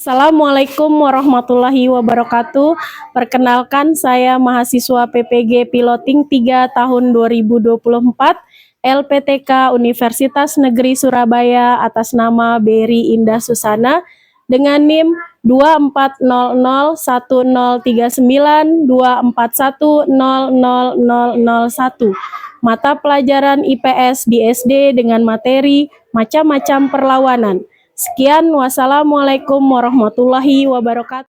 Assalamualaikum warahmatullahi wabarakatuh. Perkenalkan, saya mahasiswa PPG Piloting 3 tahun 2024 LPTK Universitas Negeri Surabaya atas nama Berry Indah Susana dengan NIM 2400103924100001. Mata pelajaran IPS di SD dengan materi macam-macam perlawanan. Sekian, wassalamualaikum warahmatullahi wabarakatuh.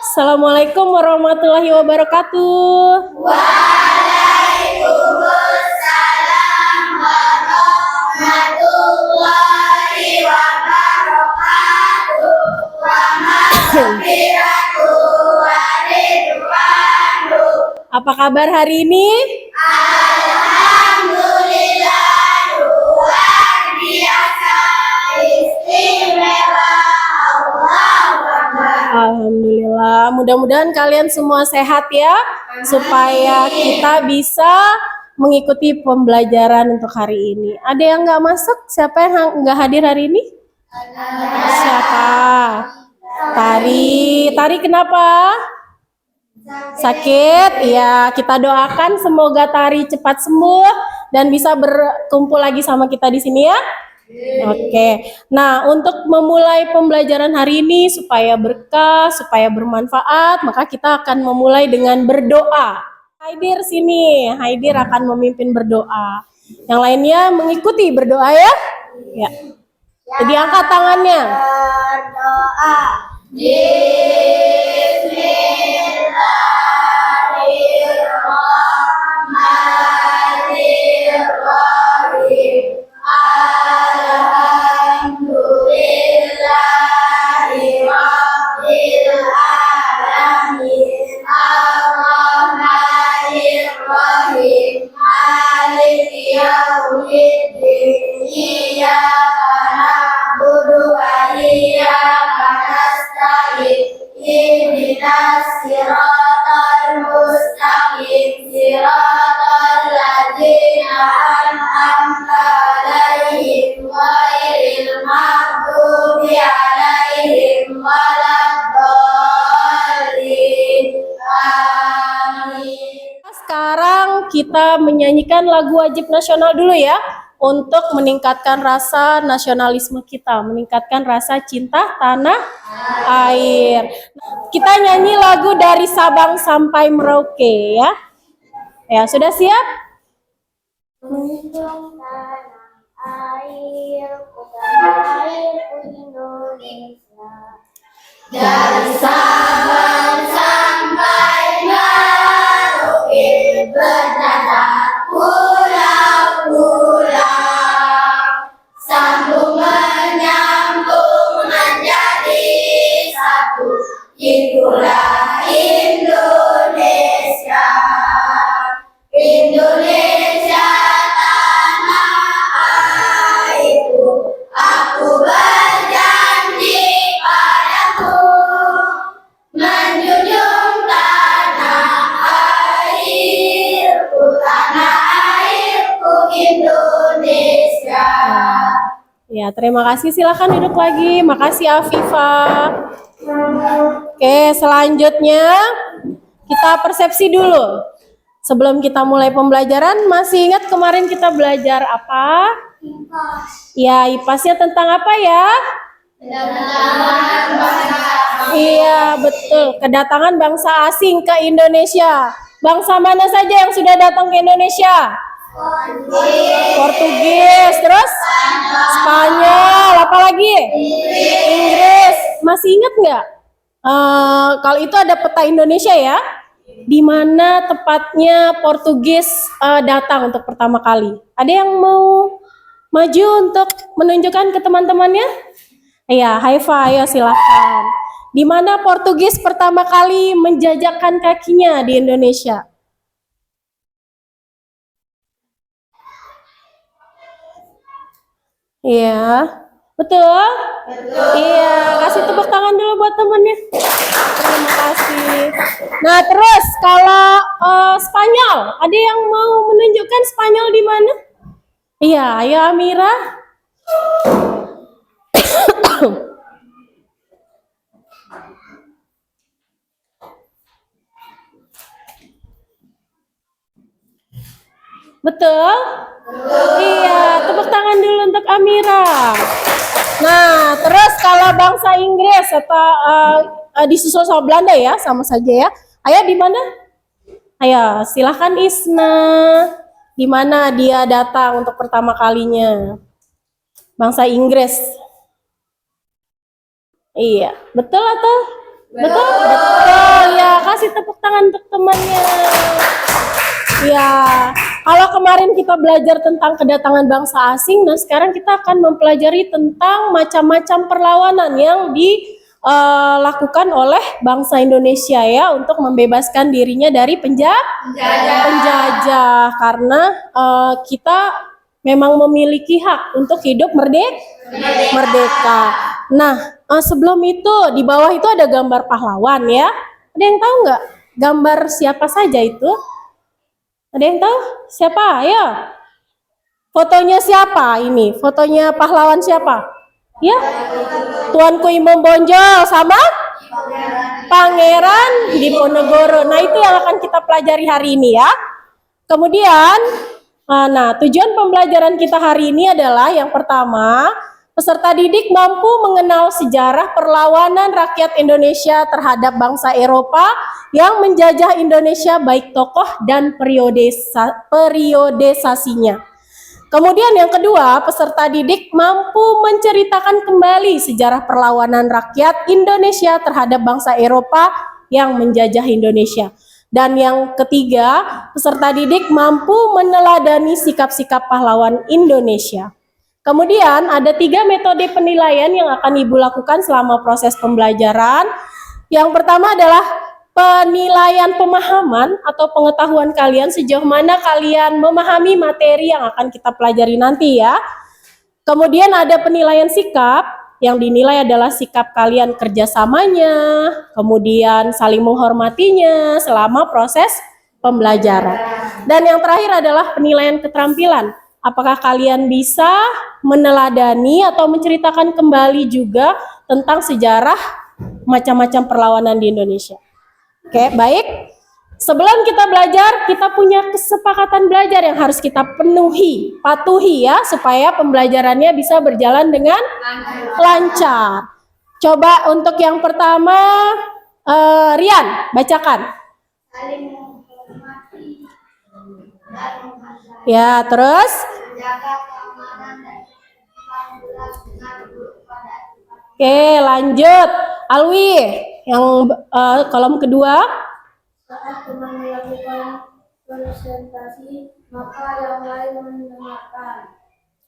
Assalamualaikum warahmatullahi wabarakatuh. Waalaikumsalam warahmatullahi wabarakatuh. Wa maghfiratuh wa ridwanuh. Apa kabar hari ini? Alhamdulillah, luar biasa, istimewa, Allahu Akbar. Alhamdulillah, mudah-mudahan kalian semua sehat ya, supaya kita bisa mengikuti pembelajaran untuk hari ini. Ada yang nggak masuk? Siapa yang nggak hadir hari ini? Siapa? Tari kenapa? Sakit? Ya, kita doakan semoga Tari cepat sembuh dan bisa berkumpul lagi sama kita di sini ya. Oke. Nah, untuk memulai pembelajaran hari ini supaya berkah, supaya bermanfaat, maka kita akan memulai dengan berdoa. Haidir sini, Haidir akan memimpin berdoa. Yang lainnya mengikuti berdoa ya. Ya. Jadi angkat tangannya. Berdoa. Bismillahirrahmanirrahim. Alhamdulillahi rabbil alamin. Ar-Rahmanir-Rahim. Maliki yaumiddin. Iyyaka na'budu wa iyyaka nasta'in. Ihdinas siratal mustaqim. Siratal ladzina an'amta 'alaihim ghairil maghdubi 'alaihim waladdallin. Amin. Sekarang kita menyanyikan lagu wajib nasional dulu ya, untuk meningkatkan rasa nasionalisme kita, meningkatkan rasa cinta tanah air. Kita nyanyi lagu dari Sabang sampai Merauke ya. Ya, sudah siap? Menjunjung tanah airku, tanah airku Indonesia. Dari Sabang sampai Merauke, berdada pulau-pulau, sambung menyambung menjadi satu, itulah Indonesia. Indonesia tanah airku, aku berjanji padamu, menjunjung tanah airku Indonesia. Ya, terima kasih. Silakan duduk lagi. Makasih Afifah. Oke, selanjutnya kita persepsi dulu. Sebelum kita mulai pembelajaran, masih ingat kemarin kita belajar apa? Ya, IPAS-nya tentang apa ya? Iya, betul. Kedatangan bangsa asing ke Indonesia. Bangsa mana saja yang sudah datang ke Indonesia? Portugis, terus Spanyol, apa lagi? Inggris. Masih ingat nggak? Kalau itu ada peta Indonesia ya, di mana tepatnya Portugis datang untuk pertama kali. Ada yang mau maju untuk menunjukkan ke teman-temannya? Iya, Haifa, ayo silahkan. Di mana Portugis pertama kali menjajakan kakinya di Indonesia? Iya, betul? Betul. Iya, kasih tepuk tangan dulu buat temennya. Terima kasih. Nah, terus kalau Spanyol, ada yang mau menunjukkan Spanyol di mana? Iya, ayo Amira. Betul? Iya, tepuk tangan dulu untuk Amira. Nah, terus kalau bangsa Inggris atau disusul sama Belanda ya, sama saja ya. Ayo di mana? Ayo, silahkan Isna. Di mana dia datang untuk pertama kalinya? Bangsa Inggris. Iya, betul atau? Betul? Betul ya, kasih tepuk tangan untuk temannya. Ya, kalau kemarin kita belajar tentang kedatangan bangsa asing, nah sekarang kita akan mempelajari tentang macam-macam perlawanan yang dilakukan oleh bangsa Indonesia ya untuk membebaskan dirinya dari penjajah. Karena kita memang memiliki hak untuk hidup merdeka. Nah, sebelum itu di bawah itu ada gambar pahlawan ya. Ada yang tahu nggak gambar siapa saja itu? Ada yang tahu? Siapa? Ayo. Fotonya siapa ini? Fotonya pahlawan siapa? Ya? Tuanku Imam Bonjol sama Pangeran Diponegoro. Nah, itu yang akan kita pelajari hari ini ya. Kemudian, nah, tujuan pembelajaran kita hari ini adalah yang pertama, peserta didik mampu mengenal sejarah perlawanan rakyat Indonesia terhadap bangsa Eropa yang menjajah Indonesia baik tokoh dan periodisasinya. Kemudian yang kedua, peserta didik mampu menceritakan kembali sejarah perlawanan rakyat Indonesia terhadap bangsa Eropa yang menjajah Indonesia. Dan yang ketiga, peserta didik mampu meneladani sikap-sikap pahlawan Indonesia. Kemudian ada 3 metode penilaian yang akan Ibu lakukan selama proses pembelajaran. Yang pertama adalah penilaian pemahaman atau pengetahuan kalian sejauh mana kalian memahami materi yang akan kita pelajari nanti ya. Kemudian ada penilaian sikap, yang dinilai adalah sikap kalian kerjasamanya, kemudian saling menghormatinya selama proses pembelajaran. Dan yang terakhir adalah penilaian keterampilan. Apakah kalian bisa meneladani atau menceritakan kembali juga tentang sejarah macam-macam perlawanan di Indonesia. Oke, baik. Sebelum kita belajar, kita punya kesepakatan belajar yang harus kita patuhi ya, supaya pembelajarannya bisa berjalan dengan lancar. Coba untuk yang pertama, Rian, bacakan. Saling menghormati dan menghargai. Ya, terus? Menjaga keamanan dan ketertiban dengan kepada Oke, lanjut. Alwi, yang kolom kedua. saat teman melakukan presentasi, maka yang lain mendengarkan.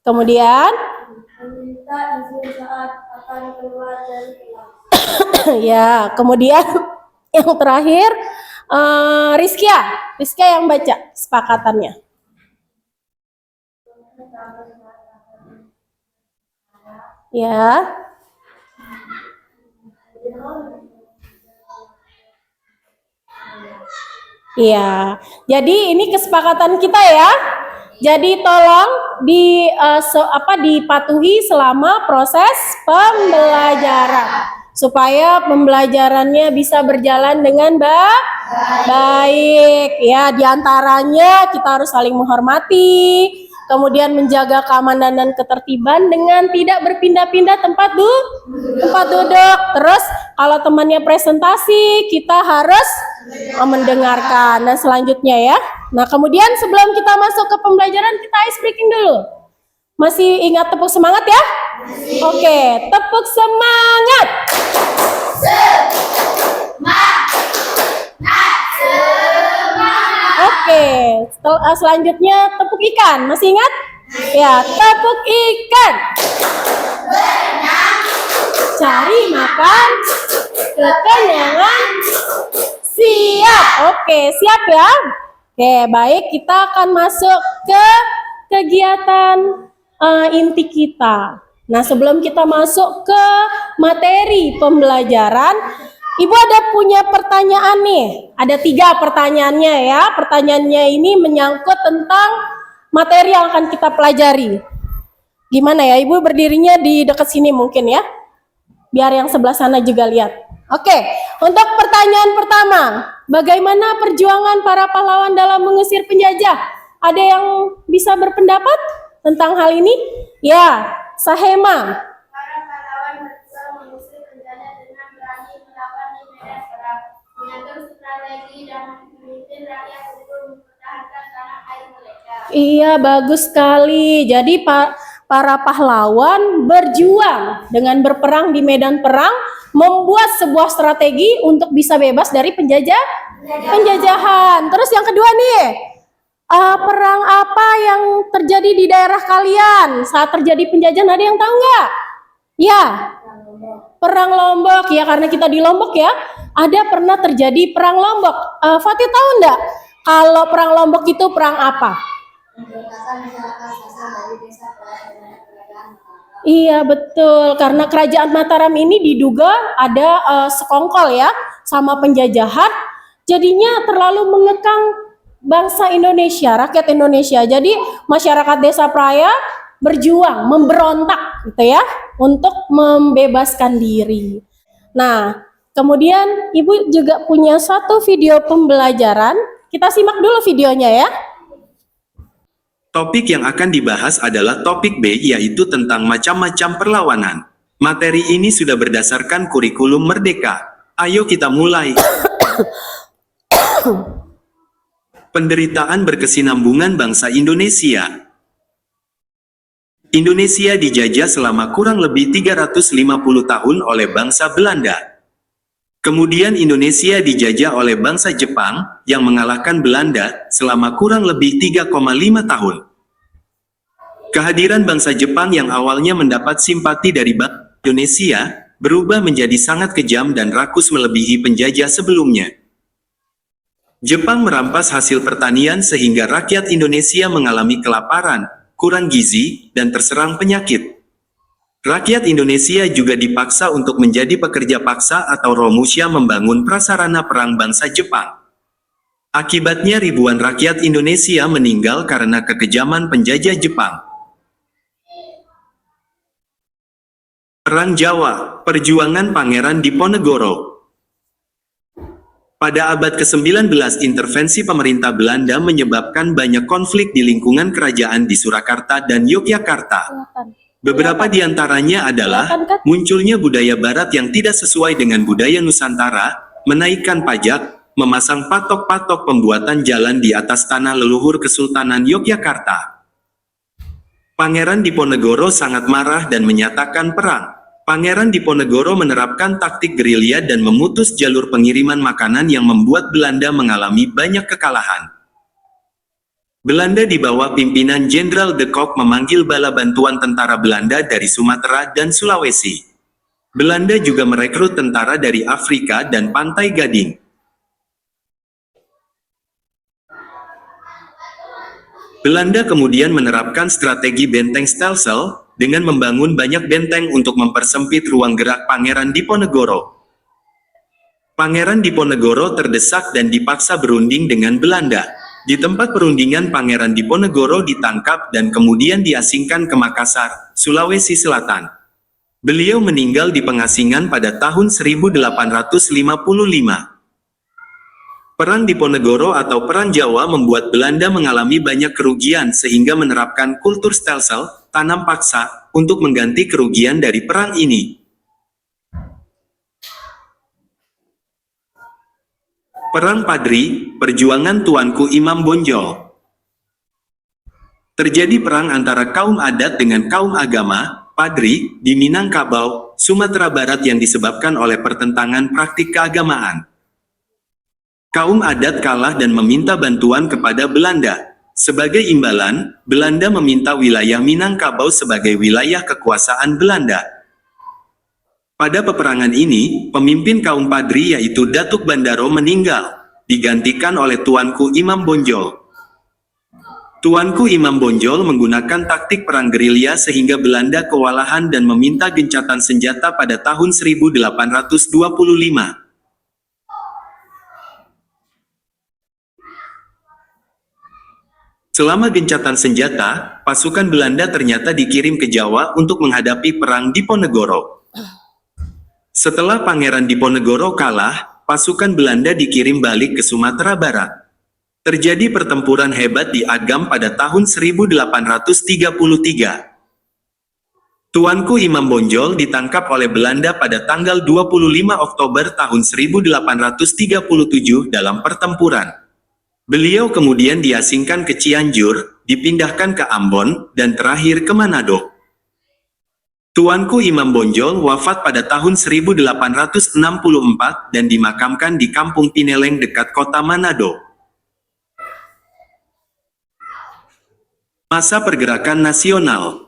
Kemudian? Meminta izin saat akan keluar dari kelas. Ya, kemudian yang terakhir, Rizkia yang baca kesepakatannya. Ya. Iya, jadi ini kesepakatan kita ya. Jadi tolong dipatuhi selama proses pembelajaran supaya pembelajarannya bisa berjalan dengan baik. Ya, diantaranya kita harus saling menghormati, kemudian menjaga keamanan dan ketertiban dengan tidak berpindah-pindah tempat duduk. Terus kalau temannya presentasi, kita harus mendengarkan. Nah, selanjutnya ya. Nah, kemudian sebelum kita masuk ke pembelajaran, kita ice breaking dulu. Masih ingat tepuk semangat ya? Oke, tepuk semangat. Oke, selanjutnya tepuk ikan. Masih ingat? Ya, tepuk ikan. Cari makan, kekenyangan, siap. Oke, siap ya? Oke, baik. Kita akan masuk ke kegiatan inti kita. Nah, sebelum kita masuk ke materi pembelajaran, Ibu ada punya pertanyaan nih. Ada 3 pertanyaannya ya. Pertanyaannya ini menyangkut tentang materi yang akan kita pelajari. Gimana ya? Ibu berdirinya di dekat sini mungkin ya. biar yang sebelah sana juga lihat. Oke, untuk pertanyaan pertama, bagaimana perjuangan para pahlawan dalam mengusir penjajah? Ada yang bisa berpendapat tentang hal ini? Ya, Sahema. Para pahlawan berjuang mengusir penjajah dengan berani melawan di medan perang, mengatur strategi dan memimpin rakyat untuk mempertahankan tanah air mereka. Iya, bagus sekali. Jadi para pahlawan berjuang dengan berperang di medan perang, membuat sebuah strategi untuk bisa bebas dari penjajahan. Terus yang kedua nih, perang apa yang terjadi di daerah kalian saat terjadi penjajahan? Ada yang tahu nggak? Ya, Perang Lombok. Ya, karena kita di Lombok ya, ada pernah terjadi perang Lombok. Fatih tahu nggak? Kalau perang Lombok itu perang apa? Membebaskan masyarakat asal dari desa kerajaan. Iya betul, karena kerajaan Mataram ini diduga ada sekongkol ya sama penjajahan, jadinya terlalu mengekang bangsa Indonesia, rakyat Indonesia. Jadi masyarakat Desa Praya berjuang, memberontak gitu ya, untuk membebaskan diri. Nah, kemudian Ibu juga punya satu video pembelajaran, kita simak dulu videonya ya. Topik yang akan dibahas adalah topik B, yaitu tentang macam-macam perlawanan. Materi ini sudah berdasarkan kurikulum Merdeka. Ayo kita mulai. Penderitaan berkesinambungan bangsa Indonesia. Indonesia dijajah selama kurang lebih 350 tahun oleh bangsa Belanda. Kemudian Indonesia dijajah oleh bangsa Jepang, yang mengalahkan Belanda selama kurang lebih 3,5 tahun. Kehadiran bangsa Jepang yang awalnya mendapat simpati dari bangsa Indonesia, berubah menjadi sangat kejam dan rakus melebihi penjajah sebelumnya. Jepang merampas hasil pertanian sehingga rakyat Indonesia mengalami kelaparan, kurang gizi, dan terserang penyakit. Rakyat Indonesia juga dipaksa untuk menjadi pekerja paksa atau romusha membangun prasarana perang bangsa Jepang. Akibatnya ribuan rakyat Indonesia meninggal karena kekejaman penjajah Jepang. Perang Jawa, perjuangan Pangeran Diponegoro. Pada abad ke-19, intervensi pemerintah Belanda menyebabkan banyak konflik di lingkungan kerajaan di Surakarta dan Yogyakarta. Beberapa di antaranya adalah munculnya budaya barat yang tidak sesuai dengan budaya Nusantara, menaikkan pajak, memasang patok-patok pembuatan jalan di atas tanah leluhur Kesultanan Yogyakarta. Pangeran Diponegoro sangat marah dan menyatakan perang. Pangeran Diponegoro menerapkan taktik gerilya dan memutus jalur pengiriman makanan yang membuat Belanda mengalami banyak kekalahan. Belanda di bawah pimpinan Jenderal de Kock memanggil bala bantuan tentara Belanda dari Sumatera dan Sulawesi. Belanda juga merekrut tentara dari Afrika dan Pantai Gading. Belanda kemudian menerapkan strategi benteng Stelsel dengan membangun banyak benteng untuk mempersempit ruang gerak Pangeran Diponegoro. Pangeran Diponegoro terdesak dan dipaksa berunding dengan Belanda. Di tempat perundingan, Pangeran Diponegoro ditangkap dan kemudian diasingkan ke Makassar, Sulawesi Selatan. Beliau meninggal di pengasingan pada tahun 1855. Perang Diponegoro atau Perang Jawa membuat Belanda mengalami banyak kerugian sehingga menerapkan kultur Stelsel, tanam paksa, untuk mengganti kerugian dari perang ini. Perang Padri, perjuangan Tuanku Imam Bonjol. Terjadi perang antara kaum adat dengan kaum agama, Padri, di Minangkabau, Sumatera Barat yang disebabkan oleh pertentangan praktik keagamaan. Kaum adat kalah dan meminta bantuan kepada Belanda. Sebagai imbalan, Belanda meminta wilayah Minangkabau sebagai wilayah kekuasaan Belanda. Pada peperangan ini, pemimpin kaum Padri yaitu Datuk Bandaro meninggal, digantikan oleh Tuanku Imam Bonjol. Tuanku Imam Bonjol menggunakan taktik perang gerilya sehingga Belanda kewalahan dan meminta gencatan senjata pada tahun 1825. Selama gencatan senjata, pasukan Belanda ternyata dikirim ke Jawa untuk menghadapi perang Diponegoro. Setelah Pangeran Diponegoro kalah, pasukan Belanda dikirim balik ke Sumatera Barat. Terjadi pertempuran hebat di Agam pada tahun 1833. Tuanku Imam Bonjol ditangkap oleh Belanda pada tanggal 25 Oktober tahun 1837 dalam pertempuran. Beliau kemudian diasingkan ke Cianjur, dipindahkan ke Ambon, dan terakhir ke Manado. Tuanku Imam Bonjol wafat pada tahun 1864 dan dimakamkan di Kampung Pineleng dekat kota Manado. Masa pergerakan nasional.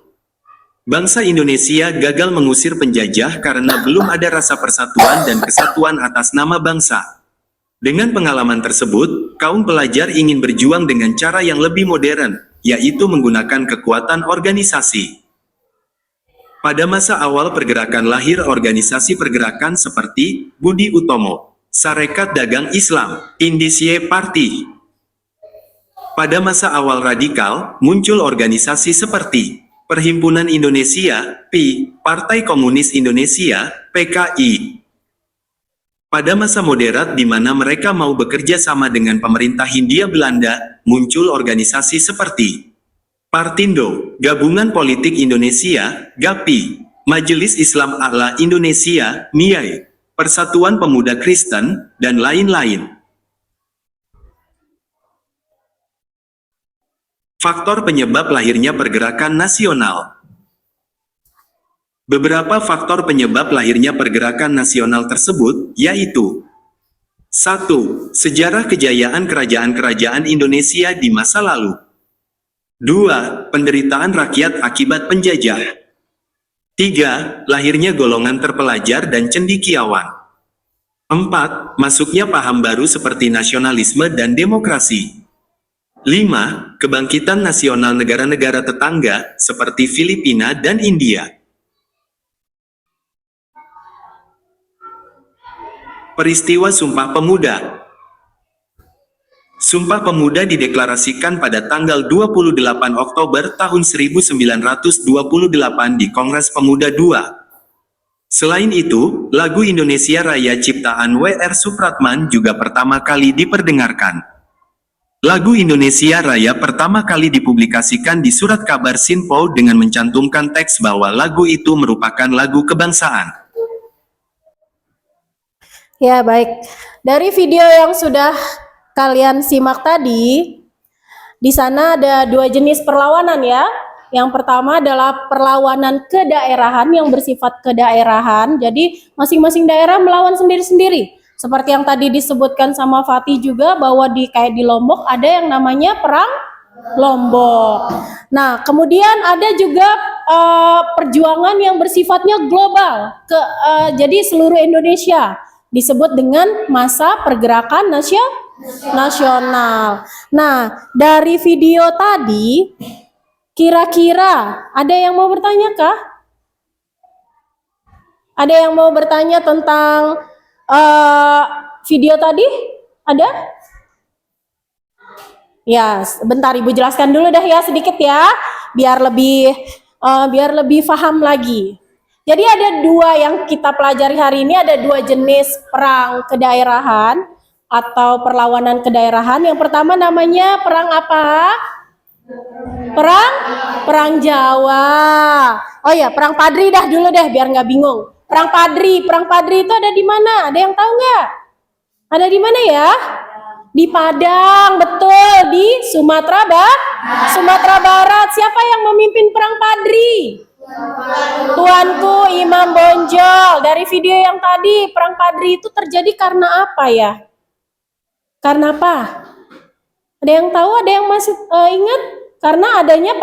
Bangsa Indonesia gagal mengusir penjajah karena belum ada rasa persatuan dan kesatuan atas nama bangsa. Dengan pengalaman tersebut, kaum pelajar ingin berjuang dengan cara yang lebih modern, yaitu menggunakan kekuatan organisasi. Pada masa awal pergerakan lahir organisasi pergerakan seperti Budi Utomo, Sarekat Dagang Islam, Indische Party. Pada masa awal radikal, muncul organisasi seperti Perhimpunan Indonesia, PI, Partai Komunis Indonesia, PKI. Pada masa moderat di mana mereka mau bekerja sama dengan pemerintah Hindia Belanda, muncul organisasi seperti Partindo, Gabungan Politik Indonesia, GAPI, Majelis Islam A'la Indonesia, MIAI, Persatuan Pemuda Kristen, dan lain-lain. Faktor penyebab lahirnya pergerakan nasional. Beberapa faktor penyebab lahirnya pergerakan nasional tersebut, yaitu 1. Sejarah kejayaan kerajaan-kerajaan Indonesia di masa lalu. 2. Penderitaan rakyat akibat penjajah. 3. Lahirnya golongan terpelajar dan cendekiawan. 4. Masuknya paham baru seperti nasionalisme dan demokrasi. 5. Kebangkitan nasional negara-negara tetangga seperti Filipina dan India. Peristiwa Sumpah Pemuda. Sumpah Pemuda dideklarasikan pada tanggal 28 Oktober tahun 1928 di Kongres Pemuda II. Selain itu, lagu Indonesia Raya ciptaan W.R. Supratman juga pertama kali diperdengarkan. Lagu Indonesia Raya pertama kali dipublikasikan di Surat Kabar Sinpo dengan mencantumkan teks bahwa lagu itu merupakan lagu kebangsaan. Ya, baik. Dari video yang sudah kalian simak tadi, di sana ada dua jenis perlawanan ya. Yang pertama adalah perlawanan kedaerahan yang bersifat kedaerahan. Jadi masing-masing daerah melawan sendiri-sendiri. Seperti yang tadi disebutkan sama Fatih juga bahwa kayak di Lombok ada yang namanya perang Lombok. Nah, kemudian ada juga perjuangan yang bersifatnya global, jadi seluruh Indonesia disebut dengan masa pergerakan nasional. Nah, dari video tadi, kira-kira ada yang mau bertanya kah? Ada yang mau bertanya tentang video tadi? Ada? Ya, bentar Ibu jelaskan dulu dah ya sedikit ya, biar lebih paham lagi. Jadi ada dua yang kita pelajari hari ini, ada dua jenis perang kedaerahan atau perlawanan kedaerahan. Yang pertama namanya perang apa? Perang Jawa. Oh ya, perang Padri dah dulu deh biar nggak bingung. Perang Padri itu ada di mana? Ada yang tahu nggak? Ada di mana ya? Di Padang, betul, di Sumatera Barat. Siapa yang memimpin perang Padri? Tuanku Imam Bonjol. Dari video yang tadi, perang Padri itu terjadi karena apa ya? Karena apa? Ada yang tahu? Ada yang masih ingat? Karena adanya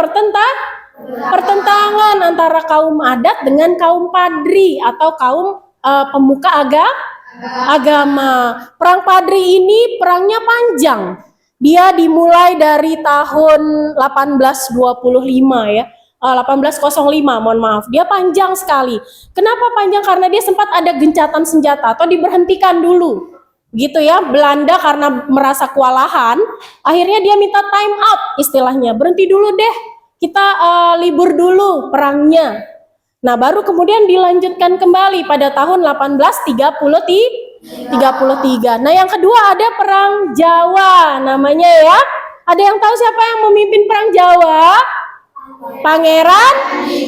pertentangan antara kaum adat dengan kaum Padri atau kaum pemuka agama. Perang Padri ini perangnya panjang. Dia dimulai dari tahun 1825 ya. 1805, mohon maaf. Dia panjang sekali. Kenapa panjang? Karena dia sempat ada gencatan senjata atau diberhentikan dulu. Gitu ya, Belanda karena merasa kewalahan, akhirnya dia minta time out istilahnya. Berhenti dulu deh. Kita libur dulu perangnya. Nah, baru kemudian dilanjutkan kembali pada tahun 1833. Nah, yang kedua ada Perang Jawa namanya ya. Ada yang tahu siapa yang memimpin Perang Jawa? Pangeran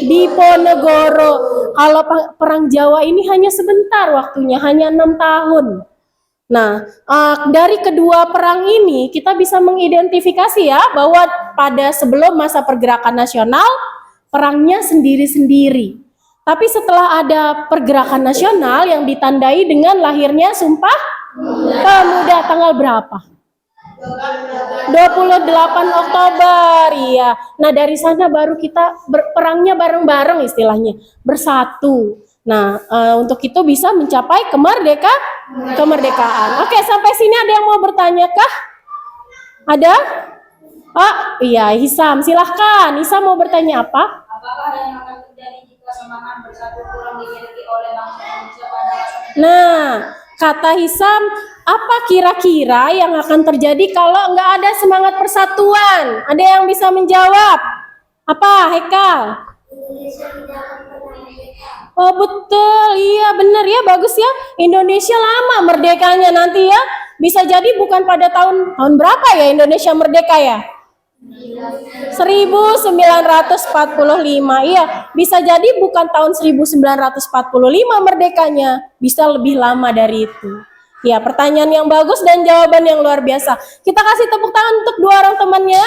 Diponegoro. Kalau Perang Jawa ini hanya sebentar waktunya, hanya 6 tahun. Nah, dari kedua perang ini kita bisa mengidentifikasi ya bahwa pada sebelum masa pergerakan nasional perangnya sendiri-sendiri. Tapi setelah ada pergerakan nasional yang ditandai dengan lahirnya Sumpah Pemuda tanggal berapa? 28 Oktober, iya. Nah, dari sana baru kita perangnya bareng-bareng istilahnya, bersatu. Nah, untuk itu bisa mencapai kemerdekaan. Oke, sampai sini ada yang mau bertanya kah? Ada? Oh, iya, Hisam, silahkan. Hisam mau bertanya apa? Apakah yang akan terjadi jika semangat bersatu kurang dimiliki oleh bangsa Indonesia pada masa Nah, kata Hisam, apa kira-kira yang akan terjadi kalau nggak ada semangat persatuan? Ada yang bisa menjawab? Apa, Hekal? Oh betul, iya benar ya, bagus ya. Indonesia lama merdekanya nanti ya. Bisa jadi bukan pada tahun berapa ya Indonesia merdeka ya? 1945, iya. Bisa jadi bukan tahun 1945 merdekanya, bisa lebih lama dari itu. Ya, pertanyaan yang bagus dan jawaban yang luar biasa. Kita kasih tepuk tangan untuk dua orang temannya.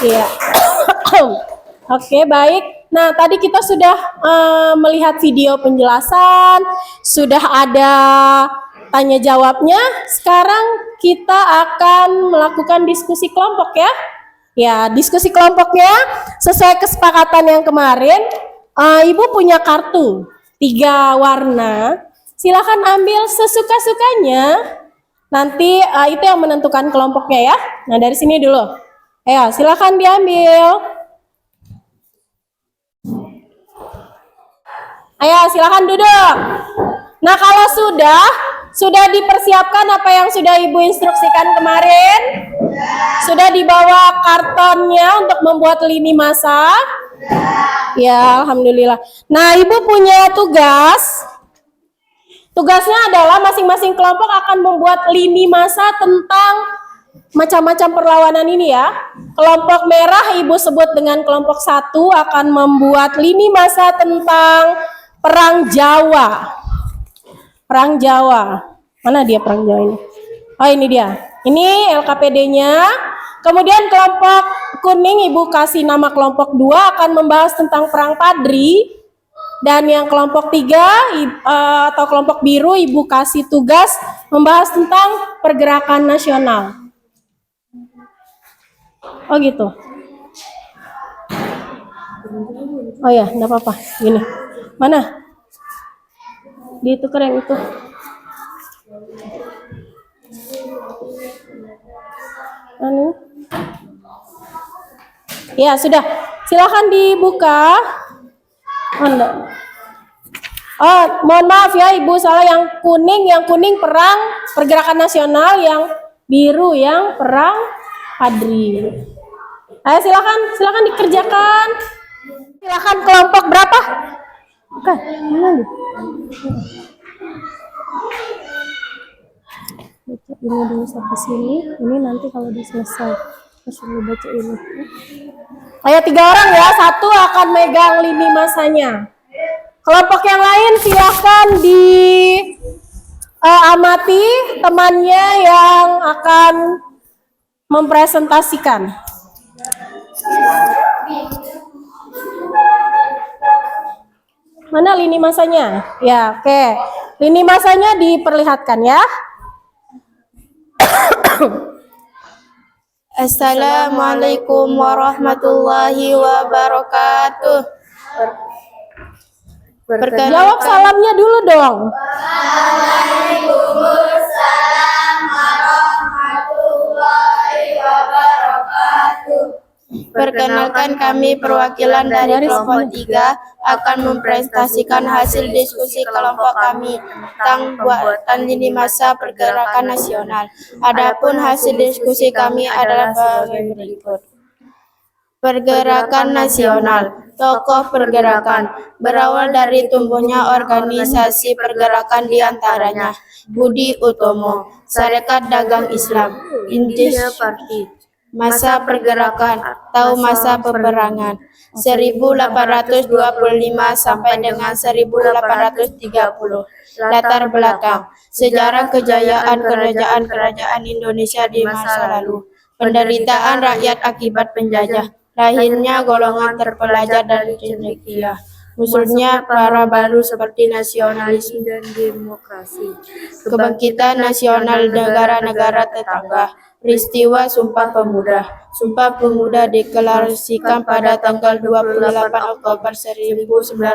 Iya. Oke, baik. Nah, tadi kita sudah melihat video penjelasan, sudah ada tanya jawabnya. Sekarang kita akan melakukan diskusi kelompok ya. Ya, diskusi kelompoknya sesuai kesepakatan yang kemarin. Ibu punya kartu 3 warna. Silakan ambil sesuka-sukanya. Nanti itu yang menentukan kelompoknya ya. Nah, dari sini dulu. Ayo, silakan diambil. Ayo, silakan duduk. Nah, kalau sudah dipersiapkan apa yang sudah Ibu instruksikan kemarin? Sudah dibawa kartonnya untuk membuat lini masa? Ya, alhamdulillah. Nah, Ibu punya tugas. Tugasnya adalah masing-masing kelompok akan membuat lini masa tentang macam-macam perlawanan ini ya. Kelompok merah Ibu sebut dengan kelompok 1 akan membuat lini masa tentang Perang Jawa. Perang Jawa. Mana dia Perang Jawa ini? Oh, ini dia. Ini LKPD-nya. Kemudian kelompok kuning Ibu kasih nama kelompok 2 akan membahas tentang Perang Padri. Dan yang kelompok 3 atau kelompok biru Ibu kasih tugas membahas tentang pergerakan nasional. Oh gitu. Oh ya, enggak apa-apa. Gini. Mana? Ditukar yang itu. Anu. Ya, sudah. Silakan dibuka. Oh, enggak. Oh, mohon maaf ya Ibu, salah yang kuning perang pergerakan nasional, yang biru yang perang Padri. Ayo silakan dikerjakan. Silakan kelompok berapa? Oke, mana nih? Baca ini dulu sampai sini. Ini nanti kalau udah selesai, suruh baca ini. Ayo 3 orang ya, 1 akan megang lini masanya. Kelompok yang lain silahkan amati temannya yang akan mempresentasikan. Mana lini masanya? Ya, oke. Lini masanya diperlihatkan ya. Assalamualaikum warahmatullahi wabarakatuh. Jawab salamnya dulu dong. Waalaikumsalam warahmatullahi wabarakatuh. Perkenalkan, kami perwakilan dari kelompok 3 akan mempresentasikan hasil diskusi kelompok kami tentang pembuatan lini masa pergerakan nasional. Adapun hasil diskusi kami adalah berikut. Pergerakan nasional, tokoh pergerakan, berawal dari tumbuhnya organisasi pergerakan di antaranya Budi Utomo, Sarekat Dagang Islam, India Party, masa pergerakan atau masa peperangan 1825 sampai dengan 1830. Latar belakang, sejarah kejayaan kerajaan-kerajaan Indonesia di masa lalu, penderitaan rakyat akibat penjajah, lahirnya golongan terpelajar dan cendekia, munculnya para baru seperti nasionalisme dan demokrasi, kebangkitan nasional negara-negara tetangga, peristiwa Sumpah Pemuda. Sumpah Pemuda deklarasikan pada tanggal 28 Oktober 1928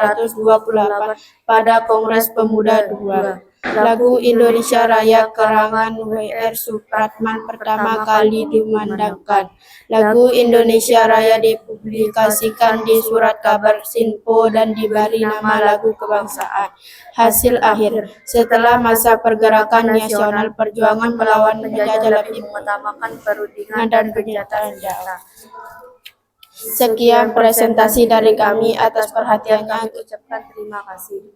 pada Kongres Pemuda II. Lagu Indonesia Raya karangan W.R. Supratman pertama kali diumandangkan. Lagu Indonesia Raya dipublikasikan di Surat Kabar Sinpo dan diberi nama lagu kebangsaan. Hasil akhir, setelah masa pergerakan nasional, perjuangan melawan penjajah lebih mengutamakan perundingan dan kenyataan dakwah. Sekian presentasi dari kami, atas perhatiannya ucapkan terima kasih.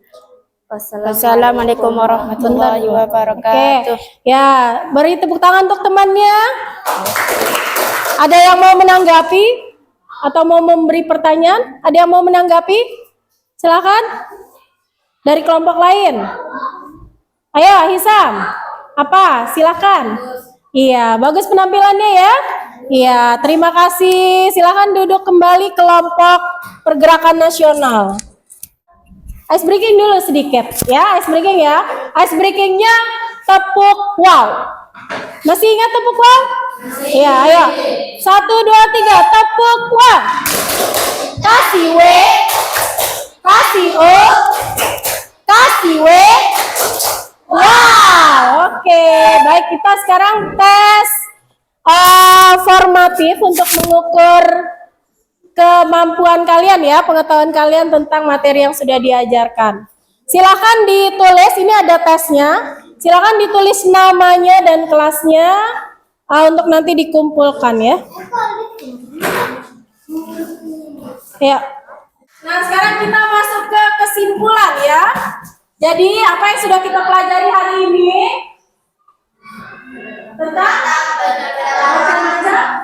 Wassalamualaikum warahmatullahi wabarakatuh. Oke, ya, beri tepuk tangan untuk temannya. Ada yang mau menanggapi atau mau memberi pertanyaan? Ada yang mau menanggapi? Silakan. Dari kelompok lain. Ayo, Hisam. Apa? Silakan. Iya, bagus penampilannya ya. Iya, terima kasih. Silakan duduk kembali kelompok pergerakan nasional. Ice breaking dulu sedikit ya, ice breaking ya. Ice breakingnya tepuk wow. Masih ingat tepuk wow? Iya, ayo. 1, 2, 3, tepuk wow. Kasih W, kasih O, kasih W. Wow, oke. Baik, kita sekarang tes formatif untuk mengukur kemampuan kalian ya, pengetahuan kalian tentang materi yang sudah diajarkan. Silakan ditulis, ini ada tesnya. Silakan ditulis namanya dan kelasnya untuk nanti dikumpulkan ya. Ya. Nah, sekarang kita masuk ke kesimpulan ya. Jadi, apa yang sudah kita pelajari hari ini? Tentang macam-macam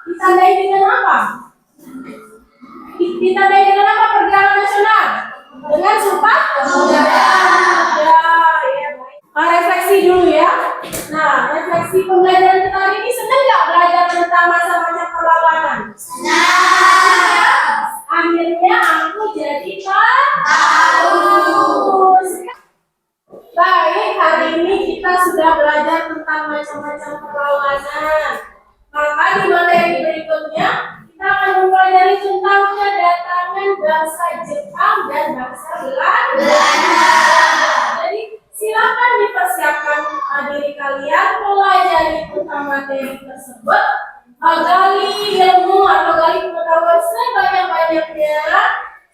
ditandai dengan apa? Ditandai dengan apa pergerakan nasional? Dengan Sumpah Pemuda. Ya, baik. Refleksi dulu ya. Nah, refleksi pembelajaran kita hari ini, senang nggak belajar tentang masa-masa perlawanan? Senang. Akhirnya aku jadi tahu. Baik, hari ini kita sudah belajar tentang macam-macam perlawanan. Maka di materi berikutnya kita akan mempelajari tentang kedatangan bangsa Jepang dan bangsa Belanda. Jadi silakan dipersiapkan diri kalian pelajari tentang materi tersebut, gali ilmu atau gali pengetahuan sebanyak-banyaknya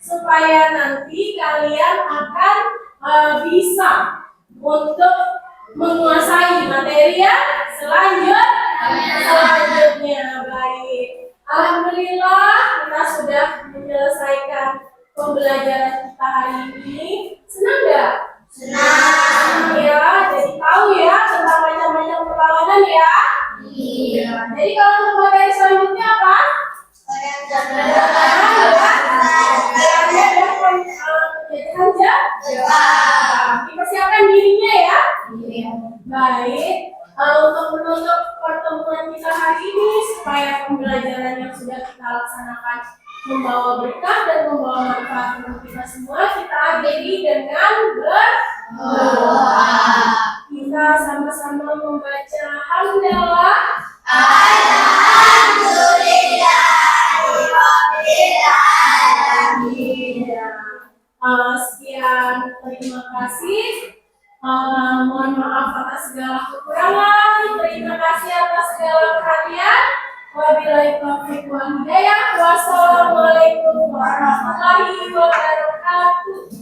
supaya nanti kalian akan bisa untuk menguasai materi yang selanjutnya. Baik, alhamdulillah kita sudah menyelesaikan pembelajaran kita hari ini. Senang nggak? Senang ya, jadi tahu ya tentang macam-macam perlawanan ya. Iya. Jadi kalau untuk materi selanjutnya apa? Dipersiapkan dirinya ya. Baik, untuk menutup pertemuan kita hari ini supaya pembelajaran yang sudah kita laksanakan membawa berkah dan membawa manfaat untuk kita semua, kita akhiri dengan berdoa. Kita sama-sama membaca hamdalah. Sekian, terima kasih. Mohon maaf atas segala kekurangan. Terima kasih atas segala perhatian. Wabillahi taufiq wal hidayah. Wassalamualaikum warahmatullahi wabarakatuh.